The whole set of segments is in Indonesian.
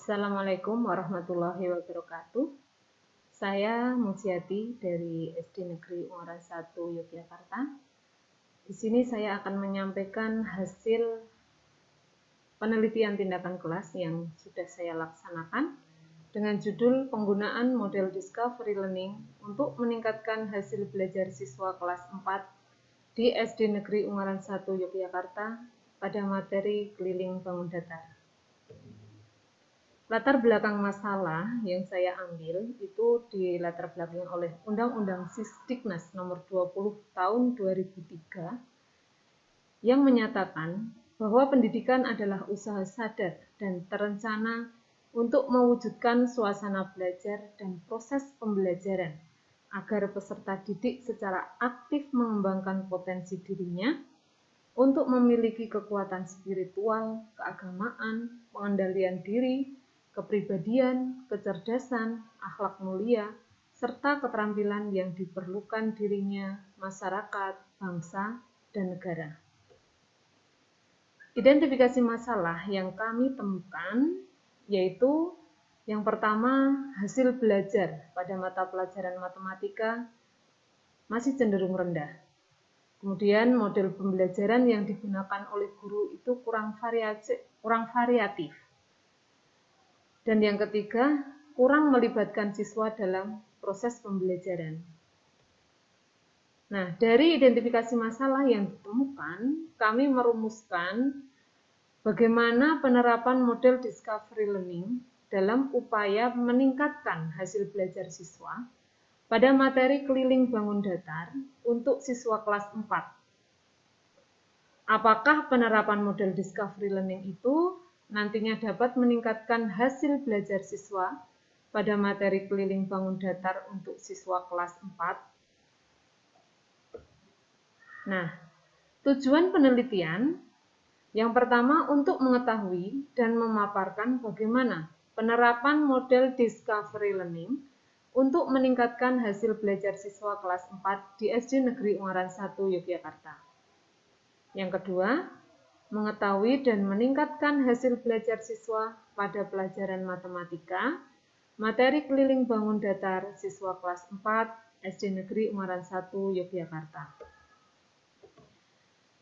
Assalamualaikum warahmatullahi wabarakatuh. Saya Mujiati dari SD Negeri Ungaran 1 Yogyakarta. Di sini saya akan menyampaikan hasil penelitian tindakan kelas yang sudah saya laksanakan dengan judul penggunaan model Discovery Learning untuk meningkatkan hasil belajar siswa kelas 4 di SD Negeri Ungaran 1 Yogyakarta pada materi keliling bangun datar. Latar belakang masalah yang saya ambil itu dilatar belakangi oleh Undang-Undang Sisdiknas nomor 20 tahun 2003 yang menyatakan bahwa pendidikan adalah usaha sadar dan terencana untuk mewujudkan suasana belajar dan proses pembelajaran agar peserta didik secara aktif mengembangkan potensi dirinya untuk memiliki kekuatan spiritual, keagamaan, pengendalian diri, kepribadian, kecerdasan, akhlak mulia, serta keterampilan yang diperlukan dirinya, masyarakat, bangsa, dan negara. Identifikasi masalah yang kami temukan yaitu yang pertama, hasil belajar pada mata pelajaran matematika masih cenderung rendah. Kemudian model pembelajaran yang digunakan oleh guru itu kurang variatif. Dan yang ketiga, kurang melibatkan siswa dalam proses pembelajaran. Nah, dari identifikasi masalah yang ditemukan, kami merumuskan bagaimana penerapan model Discovery Learning dalam upaya meningkatkan hasil belajar siswa pada materi keliling bangun datar untuk siswa kelas 4. Apakah penerapan model Discovery Learning itu nantinya dapat meningkatkan hasil belajar siswa pada materi keliling bangun datar untuk siswa kelas 4? Nah, tujuan penelitian yang pertama untuk mengetahui dan memaparkan bagaimana penerapan model Discovery Learning untuk meningkatkan hasil belajar siswa kelas 4 di SD Negeri Ungaran 1 Yogyakarta. Yang kedua, mengetahui dan meningkatkan hasil belajar siswa pada pelajaran matematika, materi keliling bangun datar siswa kelas 4 SD Negeri Ungaran 1 Yogyakarta.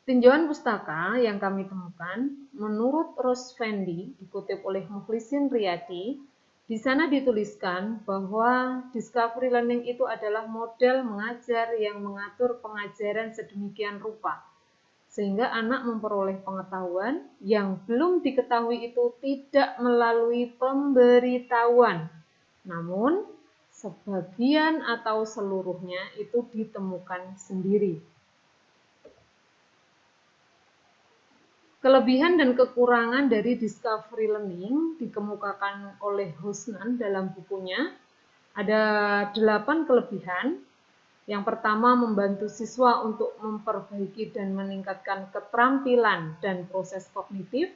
Tinjauan pustaka yang kami temukan, menurut Rosvendi, dikutip oleh Mukhlisin Riyadi, di sana dituliskan bahwa Discovery Learning itu adalah model mengajar yang mengatur pengajaran sedemikian rupa, sehingga anak memperoleh pengetahuan yang belum diketahui itu tidak melalui pemberitahuan, namun sebagian atau seluruhnya itu ditemukan sendiri. Kelebihan dan kekurangan dari Discovery Learning dikemukakan oleh Husnan dalam bukunya. Ada 8 kelebihan. Yang pertama, membantu siswa untuk memperbaiki dan meningkatkan keterampilan dan proses kognitif.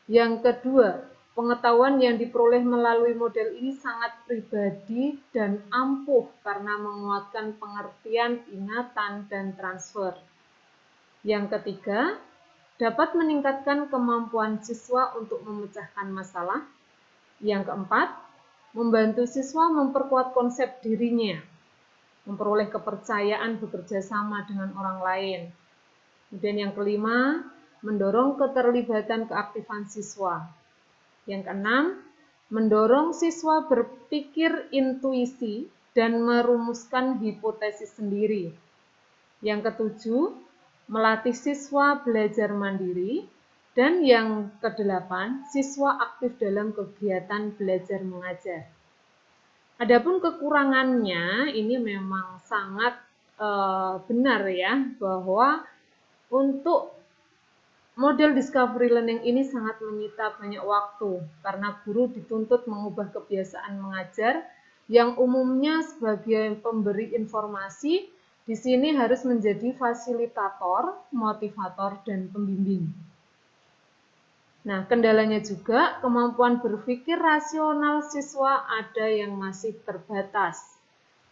Yang kedua, pengetahuan yang diperoleh melalui model ini sangat pribadi dan ampuh karena menguatkan pengertian, ingatan, dan transfer. Yang ketiga, dapat meningkatkan kemampuan siswa untuk memecahkan masalah. Yang keempat, membantu siswa memperkuat konsep dirinya, memperoleh kepercayaan bekerja sama dengan orang lain. Kemudian yang kelima, mendorong keterlibatan keaktifan siswa. Yang keenam, mendorong siswa berpikir intuisi dan merumuskan hipotesis sendiri. Yang ketujuh, melatih siswa belajar mandiri. Dan yang kedelapan, siswa aktif dalam kegiatan belajar mengajar. Adapun kekurangannya ini memang sangat benar ya, bahwa untuk model Discovery Learning ini sangat menyita banyak waktu karena guru dituntut mengubah kebiasaan mengajar yang umumnya sebagai pemberi informasi, di sini harus menjadi fasilitator, motivator, dan pembimbing. Nah, kendalanya juga kemampuan berpikir rasional siswa ada yang masih terbatas.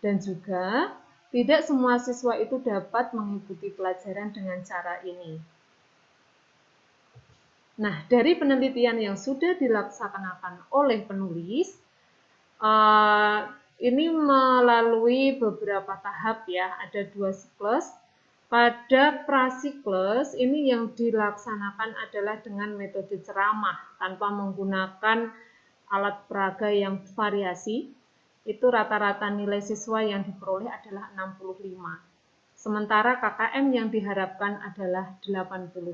Dan juga tidak semua siswa itu dapat mengikuti pelajaran dengan cara ini. Nah, dari penelitian yang sudah dilaksanakan oleh penulis, ini melalui beberapa tahap ya, ada 2 siklus. Pada prasiklus ini yang dilaksanakan adalah dengan metode ceramah tanpa menggunakan alat peraga yang variasi. Itu rata-rata nilai siswa yang diperoleh adalah 65. Sementara KKM yang diharapkan adalah 80.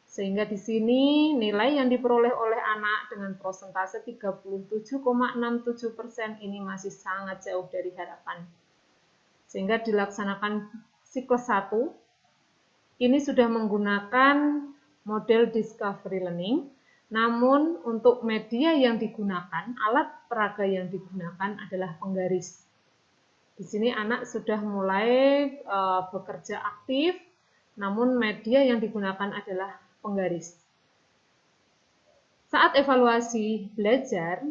Sehingga di sini nilai yang diperoleh oleh anak dengan persentase 37,67% ini masih sangat jauh dari harapan. Sehingga dilaksanakan siklus 1, ini sudah menggunakan model discovery learning, namun untuk media yang digunakan, alat peraga yang digunakan adalah penggaris. Di sini anak sudah mulai bekerja aktif, namun media yang digunakan adalah penggaris. Saat evaluasi belajar,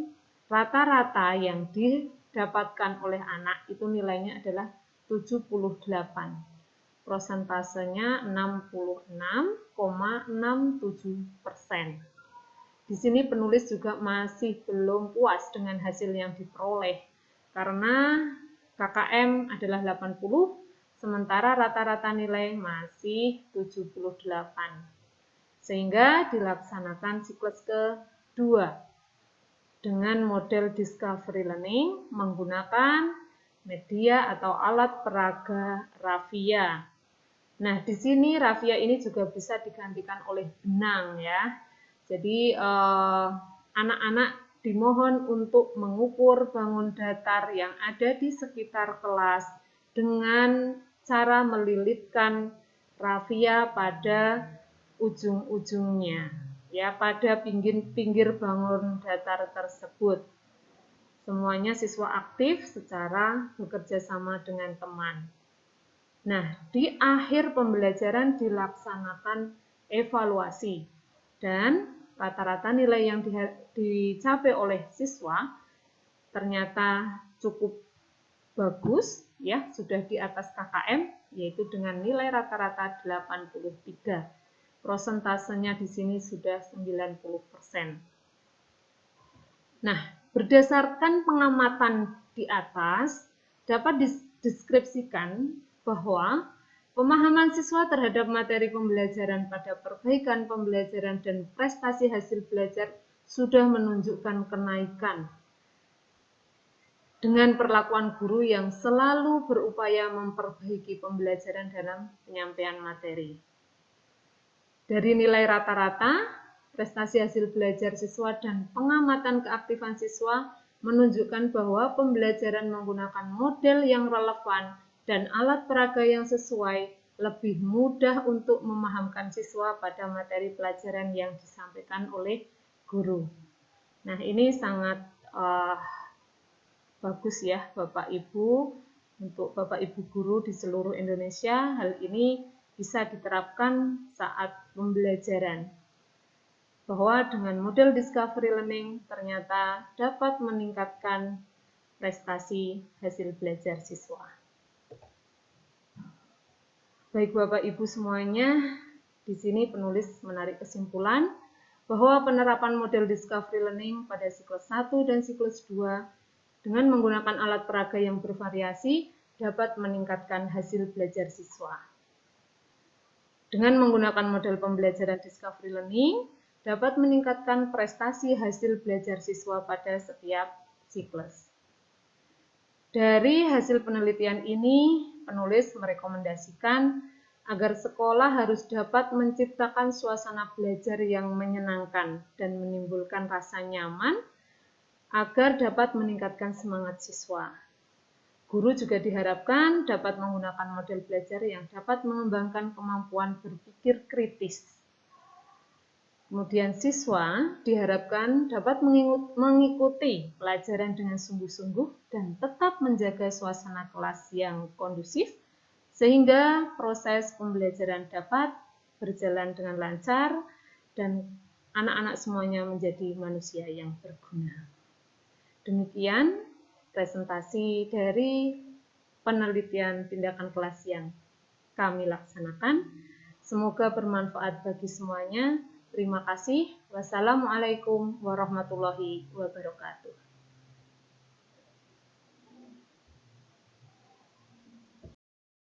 rata-rata yang didapatkan oleh anak itu nilainya adalah 78. Prosentasenya 66,67%. Di sini penulis juga masih belum puas dengan hasil yang diperoleh, karena KKM adalah 80, sementara rata-rata nilai masih 78. Sehingga dilaksanakan siklus kedua dengan model discovery learning menggunakan media atau alat peraga rafia. Nah, di sini rafia ini juga bisa digantikan oleh benang ya. Jadi anak-anak dimohon untuk mengukur bangun datar yang ada di sekitar kelas dengan cara melilitkan rafia pada ujung-ujungnya, ya, pada pinggir bangun datar tersebut. Semuanya siswa aktif secara bekerja sama dengan teman. Nah, di akhir pembelajaran dilaksanakan evaluasi dan rata-rata nilai yang dicapai oleh siswa ternyata cukup bagus, ya, sudah di atas KKM, yaitu dengan nilai rata-rata 83. Prosentasenya di sini sudah 90%. Nah, berdasarkan pengamatan di atas, dapat dideskripsikan bahwa pemahaman siswa terhadap materi pembelajaran pada perbaikan pembelajaran dan prestasi hasil belajar sudah menunjukkan kenaikan dengan perlakuan guru yang selalu berupaya memperbaiki pembelajaran dalam penyampaian materi. Dari nilai rata-rata, prestasi hasil belajar siswa dan pengamatan keaktifan siswa menunjukkan bahwa pembelajaran menggunakan model yang relevan dan alat peraga yang sesuai lebih mudah untuk memahamkan siswa pada materi pelajaran yang disampaikan oleh guru. Nah, ini sangat bagus ya Bapak Ibu, untuk Bapak Ibu guru di seluruh Indonesia. Hal ini bisa diterapkan saat pembelajaran, bahwa dengan model discovery learning ternyata dapat meningkatkan prestasi hasil belajar siswa. Baik Bapak Ibu semuanya, di sini penulis menarik kesimpulan bahwa penerapan model discovery learning pada siklus 1 dan siklus 2 dengan menggunakan alat peraga yang bervariasi dapat meningkatkan hasil belajar siswa. Dengan menggunakan model pembelajaran discovery learning dapat meningkatkan prestasi hasil belajar siswa pada setiap siklus. Dari hasil penelitian ini, penulis merekomendasikan agar sekolah harus dapat menciptakan suasana belajar yang menyenangkan dan menimbulkan rasa nyaman agar dapat meningkatkan semangat siswa. Guru juga diharapkan dapat menggunakan model belajar yang dapat mengembangkan kemampuan berpikir kritis. Kemudian siswa diharapkan dapat mengikuti pelajaran dengan sungguh-sungguh dan tetap menjaga suasana kelas yang kondusif, sehingga proses pembelajaran dapat berjalan dengan lancar dan anak-anak semuanya menjadi manusia yang berguna. Demikian presentasi dari penelitian tindakan kelas yang kami laksanakan. Semoga bermanfaat bagi semuanya. Terima kasih. Wassalamualaikum warahmatullahi wabarakatuh.